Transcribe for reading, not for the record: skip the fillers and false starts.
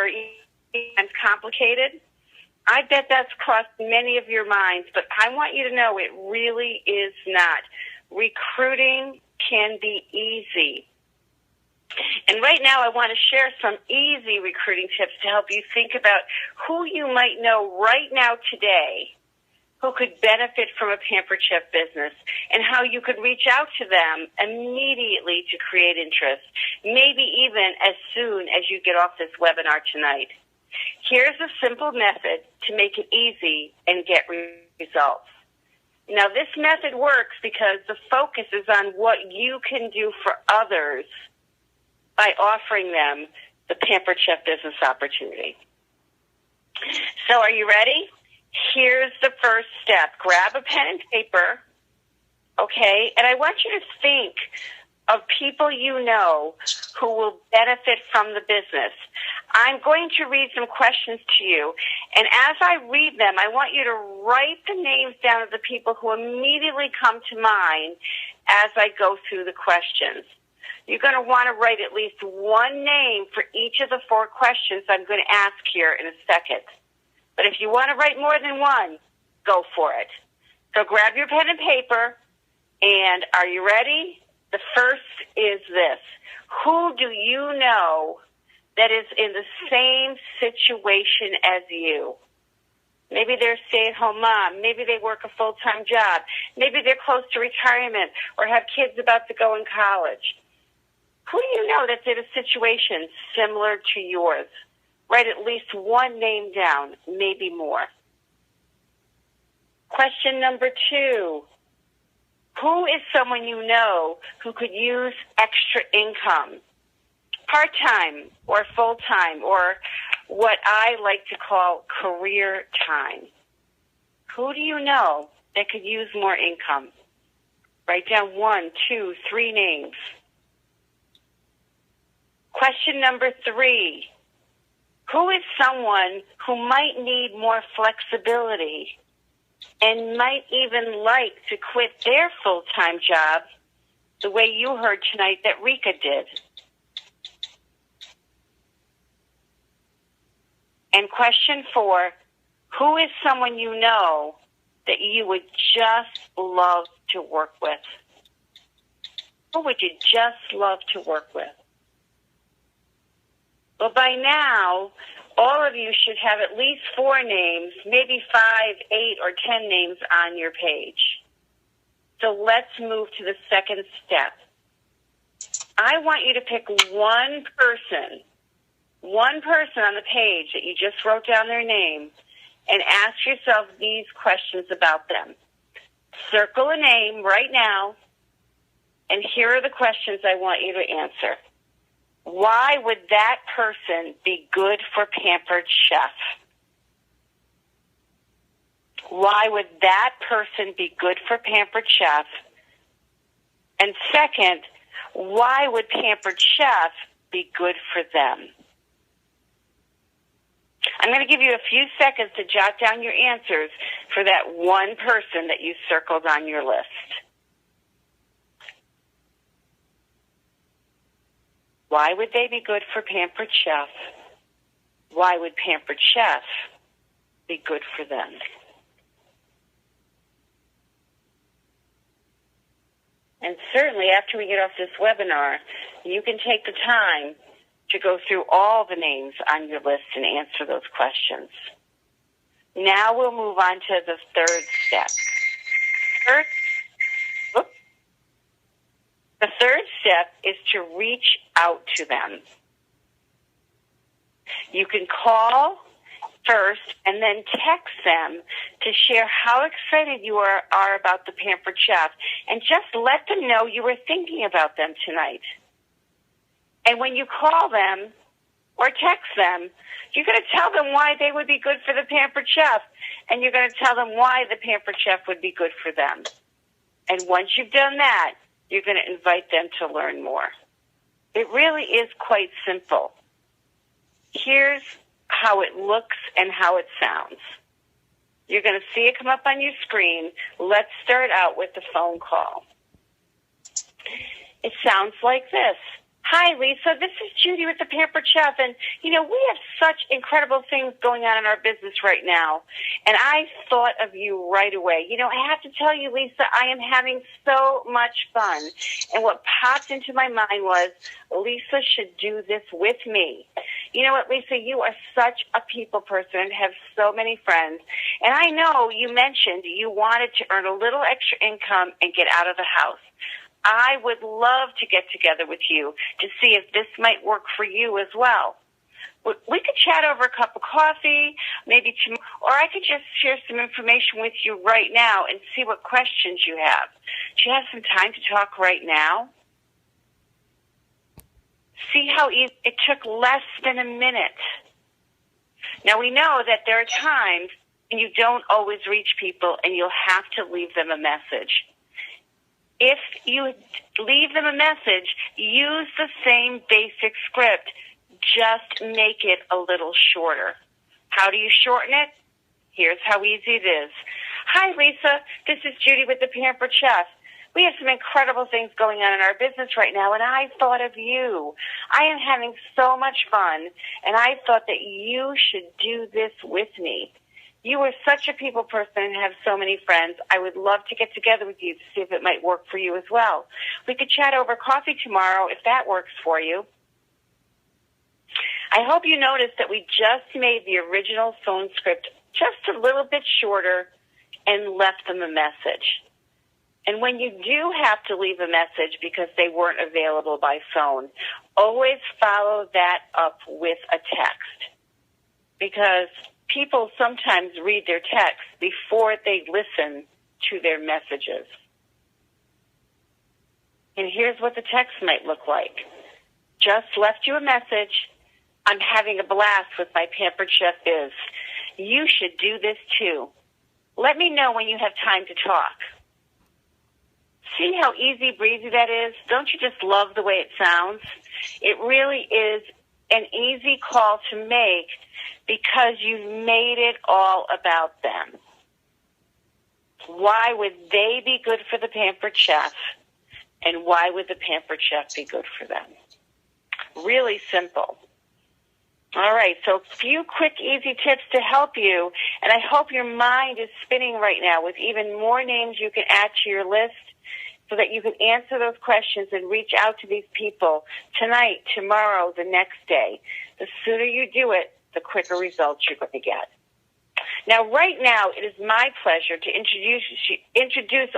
or even complicated? I bet that's crossed many of your minds, but I want you to know it really is not. Recruiting can be easy. And right now I want to share some easy recruiting tips to help you think about who you might know right now today who could benefit from a Pampered Chef business, and how you could reach out to them immediately to create interest, maybe even as soon as you get off this webinar tonight. Here's a simple method to make it easy and get results. Now, this method works because the focus is on what you can do for others by offering them the Pampered Chef business opportunity. So are you ready? Here's the first step. Grab a pen and paper, okay? And I want you to think of people you know who will benefit from the business. I'm going to read some questions to you, and as I read them, I want you to write the names down of the people who immediately come to mind as I go through the questions. You're going to want to write at least one name for each of the 4 questions I'm going to ask here in a second. But if you want to write more than one, go for it. So grab your pen and paper, and are you ready? The first is this. Who do you know that is in the same situation as you? Maybe they're a stay-at-home mom. Maybe they work a full-time job. Maybe they're close to retirement or have kids about to go in college. Who do you know that's in a situation similar to yours? Write at least one name down, maybe more. Question number 2. Who is someone you know who could use extra income? Part-time or full-time, or what I like to call career time. Who do you know that could use more income? Write down 1, 2, 3 names. Question number 3. Who is someone who might need more flexibility and might even like to quit their full-time job the way you heard tonight that Rika did? And question 4, who is someone you know that you would just love to work with? Who would you just love to work with? Well, by now, all of you should have at least 4 names, maybe 5, 8, or 10 names on your page. So let's move to the second step. I want you to pick one person on the page that you just wrote down their name, and ask yourself these questions about them. Circle a name right now, and here are the questions I want you to answer. Why would that person be good for Pampered Chef? Why would that person be good for Pampered Chef? And second, why would Pampered Chef be good for them? I'm going to give you a few seconds to jot down your answers for that one person that you circled on your list. Why would they be good for Pampered Chef? Why would Pampered Chef be good for them? And certainly after we get off this webinar, you can take the time to go through all the names on your list and answer those questions. Now we'll move on to the third step. The third step is to reach out to them. You can call first and then text them to share how excited you are about the Pampered Chef, and just let them know you were thinking about them tonight. And when you call them or text them, you're going to tell them why they would be good for the Pampered Chef, and you're going to tell them why the Pampered Chef would be good for them. And once you've done that, you're going to invite them to learn more. It really is quite simple. Here's how it looks and how it sounds. You're going to see it come up on your screen. Let's start out with the phone call. It sounds like this. Hi, Lisa. This is Judy with the Pampered Chef. And, we have such incredible things going on in our business right now. And I thought of you right away. I have to tell you, Lisa, I am having so much fun. And what popped into my mind was, Lisa should do this with me. You know what, Lisa? You are such a people person and have so many friends. And I know you mentioned you wanted to earn a little extra income and get out of the house. I would love to get together with you to see if this might work for you as well. We could chat over a cup of coffee, maybe tomorrow, or I could just share some information with you right now and see what questions you have. Do you have some time to talk right now? See how easy it took less than a minute. Now, we know that there are times when you don't always reach people and you'll have to leave them a message. If you leave them a message, use the same basic script. Just make it a little shorter. How do you shorten it? Here's how easy it is. Hi, Lisa. This is Judy with the Pampered Chef. We have some incredible things going on in our business right now, and I thought of you. I am having so much fun, and I thought that you should do this with me. You are such a people person and have so many friends. I would love to get together with you to see if it might work for you as well. We could chat over coffee tomorrow if that works for you. I hope you noticed that we just made the original phone script just a little bit shorter and left them a message. And when you do have to leave a message because they weren't available by phone, always follow that up with a text. Because people sometimes read their texts before they listen to their messages. And here's what the text might look like. Just left you a message. I'm having a blast with my Pampered Chef Biz. You should do this too. Let me know when you have time to talk. See how easy breezy that is? Don't you just love the way it sounds? It really is an easy call to make because you've made it all about them. Why would they be good for the Pampered Chef? And why would the Pampered Chef be good for them? Really simple. All right, so a few quick, easy tips to help you. And I hope your mind is spinning right now with even more names you can add to your list so that you can answer those questions and reach out to these people tonight, tomorrow, the next day. The sooner you do it, the quicker results you're going to get. Now, right now, it is my pleasure to introduce